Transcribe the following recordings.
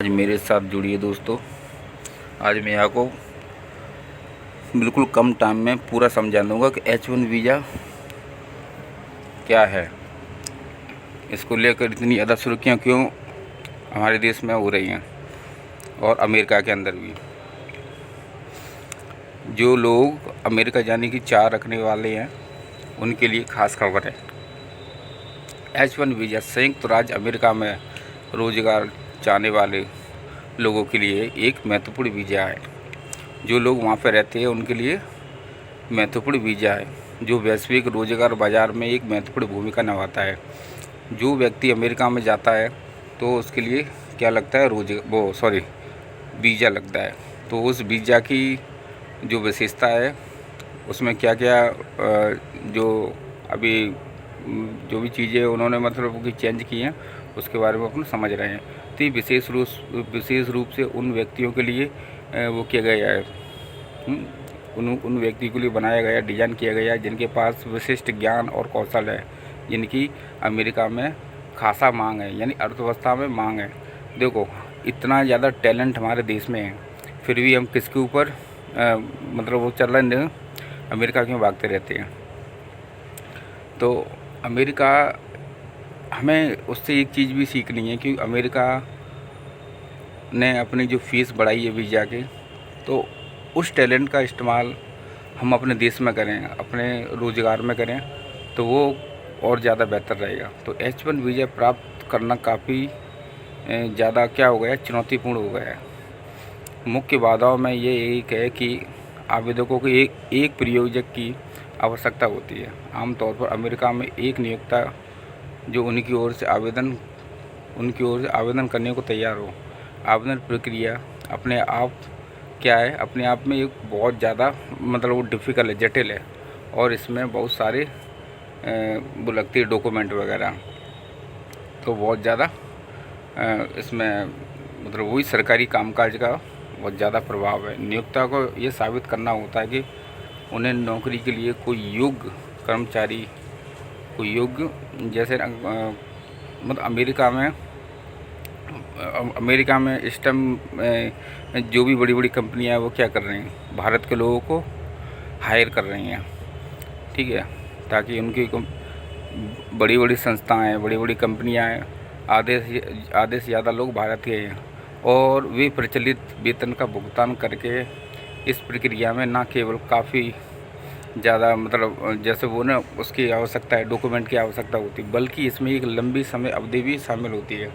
आज मेरे साथ जुड़िए दोस्तों। आज मैं आपको बिल्कुल कम टाइम में पूरा समझा दूंगा कि H1 वीज़ा क्या है, इसको लेकर इतनी ज़्यादा सुर्खियाँ क्यों हमारे देश में हो रही हैं और अमेरिका के अंदर भी। जो लोग अमेरिका जाने की चाह रखने वाले हैं उनके लिए ख़ास खबर है। H1 वीज़ा संयुक्त राज्य अमेरिका में रोज़गार चाहने वाले लोगों के लिए एक महत्वपूर्ण वीज़ा है। जो लोग वहाँ पर रहते हैं उनके लिए महत्वपूर्ण वीज़ा है, जो वैश्विक रोज़गार बाज़ार में एक महत्वपूर्ण भूमिका निभाता है। जो व्यक्ति अमेरिका में जाता है तो उसके लिए क्या लगता है, वीज़ा लगता है। तो उस वीज़ा की जो विशेषता है उसमें क्या क्या जो अभी जो भी चीज़ें उन्होंने मतलब कि चेंज की हैं उसके बारे में अपन समझ रहे हैं। तो ये विशेष रूप से उन व्यक्तियों के लिए वो किया गया है, उन व्यक्तियों के लिए बनाया गया, डिज़ाइन किया गया है जिनके पास विशिष्ट ज्ञान और कौशल है, जिनकी अमेरिका में खासा मांग है, यानी अर्थव्यवस्था में मांग है। देखो इतना ज़्यादा टैलेंट हमारे देश में है, फिर भी हम किसके ऊपर मतलब वो चल रहे हैं, अमेरिका क्यों भागते रहते हैं। तो अमेरिका, हमें उससे एक चीज़ भी सीखनी है कि अमेरिका ने अपनी जो फ़ीस बढ़ाई है वीज़ा की, तो उस टैलेंट का इस्तेमाल हम अपने देश में करें, अपने रोज़गार में करें, तो वो और ज़्यादा बेहतर रहेगा। तो H1 वीज़ा प्राप्त करना काफ़ी ज़्यादा क्या हो गया, चुनौतीपूर्ण हो गया है। मुख्य बाधाओं में ये एक है कि आवेदकों को एक प्रयोजक की आवश्यकता होती है। आमतौर पर अमेरिका में एक नियोक्ता जो उनकी ओर से आवेदन करने को तैयार हो। आवेदन प्रक्रिया अपने आप में एक बहुत ज़्यादा मतलब वो डिफ़िकल्ट है, जटिल है, और इसमें बहुत सारे वो लगती है डॉक्यूमेंट वगैरह, तो बहुत ज़्यादा इसमें मतलब वही सरकारी कामकाज का बहुत ज़्यादा प्रभाव है। नियोक्ता को ये साबित करना होता है कि उन्हें नौकरी के लिए कोई योग्य कर्मचारी, कोई योग्य, जैसे मतलब अमेरिका में इस टाइम जो भी बड़ी बड़ी कंपनियां हैं वो क्या कर रही हैं, भारत के लोगों को हायर कर रही हैं, ठीक है, ताकि उनकी बड़ी बड़ी संस्थाएं, बड़ी बड़ी कंपनियां हैं, आधे से ज़्यादा लोग भारत के हैं, और वे प्रचलित वेतन का भुगतान करके इस प्रक्रिया में ना केवल काफ़ी ज़्यादा मतलब जैसे वो ना उसकी आवश्यकता है, डॉक्यूमेंट की आवश्यकता होती है, बल्कि इसमें एक लंबी समय अवधि भी शामिल होती है।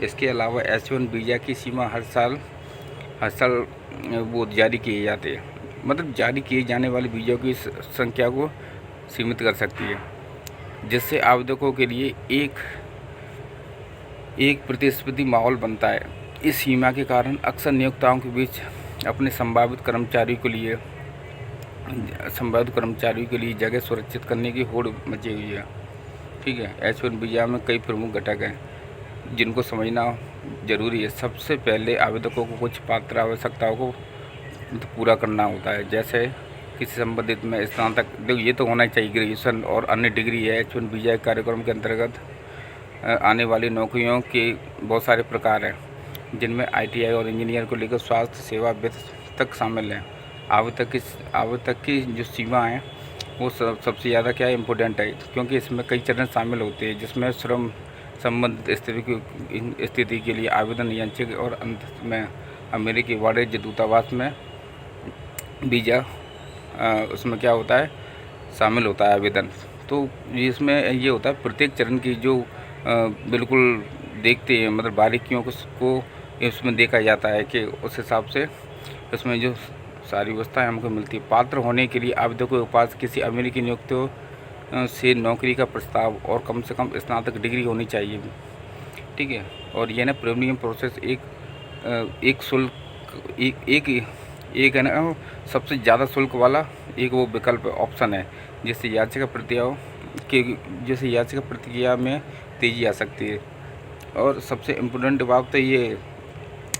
इसके अलावा H1 वीज़ा की सीमा हर साल वो जारी किए जाते हैं, मतलब जारी किए जाने वाले वीज़ा की संख्या को सीमित कर सकती है, जिससे आवेदकों के लिए एक प्रतिस्पर्धी माहौल बनता है। इस सीमा के कारण अक्सर नियोक्ताओं के बीच अपने संभावित कर्मचारियों के लिए जगह सुरक्षित करने की होड़ मची हुई है, ठीक है। H1 वीज़ा में कई प्रमुख घटक हैं जिनको समझना ज़रूरी है। सबसे पहले आवेदकों को कुछ पात्र आवश्यकताओं को पूरा करना होता है, जैसे किसी संबंधित में स्नातक, देखो ये तो होना चाहिए, ग्रेजुएशन और अन्य डिग्री है। H1 वीज़ा कार्यक्रम के अंतर्गत आने वाली नौकरियों के बहुत सारे प्रकार हैं, जिनमें ITI और इंजीनियर को लेकर स्वास्थ्य सेवा वित्त तक शामिल हैं। आवेदक की जो सीमा है वो सबसे ज़्यादा क्या इम्पोर्टेंट है, क्योंकि इसमें कई चरण शामिल होते हैं, जिसमें श्रम संबंधित स्थिति के लिए आवेदन याचिका और अंत में अमेरिकी वाणिज्य दूतावास में वीज़ा उसमें क्या होता है, शामिल होता है आवेदन। तो इसमें ये होता है प्रत्येक चरण की जो बिल्कुल देखते हैं, मतलब बारीकियों को इसमें देखा जाता है कि उस हिसाब से इसमें जो सारी व्यवस्थाएं हमको मिलती है। पात्र होने के लिए आवेदकों के पास किसी अमेरिकी नियोक्ता से नौकरी का प्रस्ताव और कम से कम स्नातक डिग्री होनी चाहिए, ठीक है। और यह ना प्रीमियम प्रोसेस एक है ना सबसे ज़्यादा शुल्क वाला एक वो विकल्प ऑप्शन है, जिससे याचिका प्रक्रिया में तेज़ी आ सकती है। और सबसे इम्पोर्टेंट बात तो ये है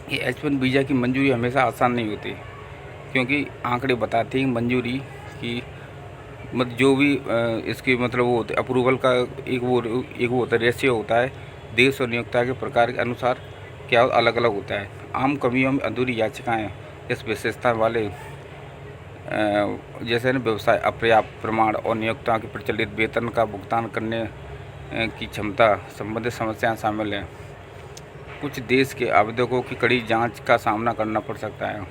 कि H1 वीज़ा की मंजूरी हमेशा आसान नहीं होती, क्योंकि आंकड़े बताते हैं मंजूरी की मतलब जो भी इसकी मतलब वो होते अप्रूवल का एक वो होता है, रेशियो होता है, देश और नियोक्ता के प्रकार के अनुसार क्या अलग अलग होता है। आम कमियों में अधूरी याचिकाएँ इस विशेषता वाले जैसे न व्यवसाय अपर्याप्त प्रमाण और नियोक्ताओं के प्रचलित वेतन का भुगतान करने की क्षमता संबंधित समस्याएं शामिल हैं। कुछ देश के आवेदकों की कड़ी जांच का सामना करना पड़ सकता है।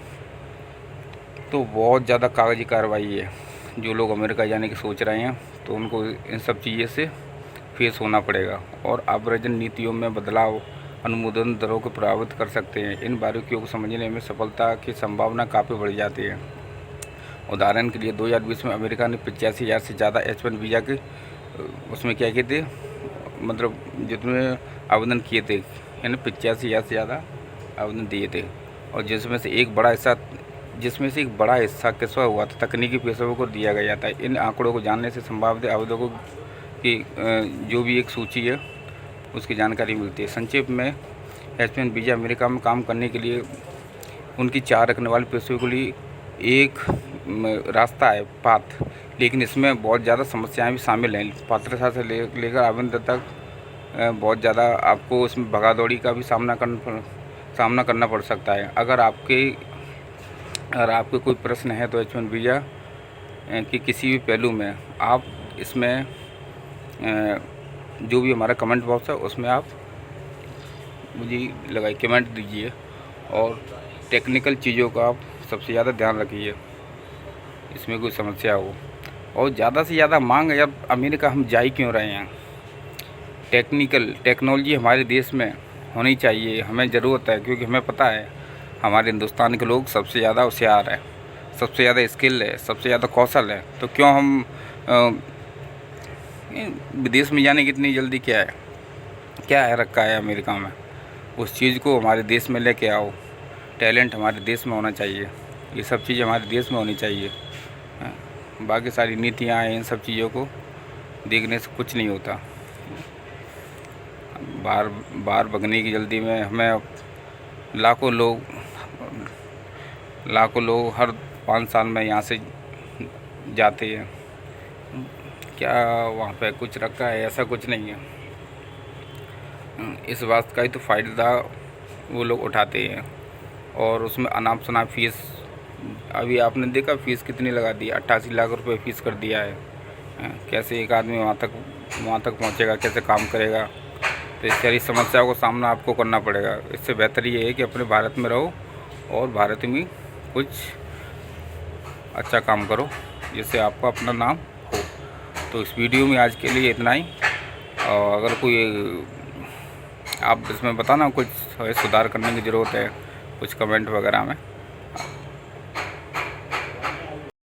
तो बहुत ज़्यादा कागजी कार्रवाई है। जो लोग अमेरिका जाने की सोच रहे हैं तो उनको इन सब चीज़ों से फेस होना पड़ेगा। और आव्रजन नीतियों में बदलाव अनुमोदन दरों को प्रभावित कर सकते हैं। इन बारीकियों को समझने में सफलता की संभावना काफ़ी बढ़ जाती है। उदाहरण के लिए 2020 में अमेरिका ने 85,000 से ज़्यादा H1 वीज़ा के उसमें क्या किए थे, मतलब जितने आवेदन किए थे, यानी 85,000 से ज़्यादा आवेदन दिए थे। और जिसमें से एक बड़ा हिस्सा किस्सा हुआ था तकनीकी पेशेवरों को दिया गया था। इन आंकड़ों को जानने से संभावित आवेदकों की जो भी एक सूची है उसकी जानकारी मिलती है। संक्षेप में H1 वीज़ा अमेरिका में काम करने के लिए उनकी 4 रखने वाले पेशेवरों के लिए एक रास्ता है, पाथ, लेकिन इसमें बहुत ज़्यादा समस्याएं भी शामिल हैं। पात्रता से लेकर आवेदन तक बहुत ज़्यादा आपको उसमें भगादौड़ी का भी सामना करना पड़ सकता है। अगर आपके कोई प्रश्न है तो H1 वीज़ा कि किसी भी पहलू में आप इसमें जो भी हमारा कमेंट बॉक्स है उसमें आप मुझे कमेंट दीजिए और टेक्निकल चीज़ों का आप सबसे ज़्यादा ध्यान रखिए, इसमें कोई समस्या हो। और ज़्यादा से ज़्यादा मांग है, अब अमेरिका हम जा ही क्यों रहे हैं। टेक्नोलॉजी हमारे देश में होनी चाहिए, हमें ज़रूरत है, क्योंकि हमें पता है हमारे हिंदुस्तान के लोग सबसे ज़्यादा होशियार है, सबसे ज़्यादा स्किल है, सबसे ज़्यादा कौशल है। तो क्यों हम विदेश में जाने की इतनी जल्दी क्या है रखा है अमेरिका में। उस चीज़ को हमारे देश में लेके आओ। टैलेंट हमारे देश में होना चाहिए, ये सब चीज़ें हमारे देश में होनी चाहिए। बाकी सारी नीतियाँ हैं, इन सब चीज़ों को देखने से कुछ नहीं होता। बाहर भगने की जल्दी में हमें लाखों लोग हर 5 साल में यहाँ से जाते हैं। क्या वहाँ पे कुछ रखा है? ऐसा कुछ नहीं है। इस बात का ही तो फ़ायदा वो लोग उठाते हैं। और उसमें अनाप शनाप फीस, अभी आपने देखा फ़ीस कितनी लगा दी, 88 लाख रुपए फ़ीस कर दिया है। कैसे एक आदमी वहाँ तक पहुँचेगा, कैसे काम करेगा। तो इस सारी समस्याओं को सामना आपको करना पड़ेगा। इससे बेहतर ये है कि अपने भारत में रहो और भारत में कुछ अच्छा काम करो जिससे आपका अपना नाम हो। तो इस वीडियो में आज के लिए इतना ही। और अगर कोई आप इसमें बताना कुछ सुधार करने की ज़रूरत है, कुछ कमेंट वगैरह में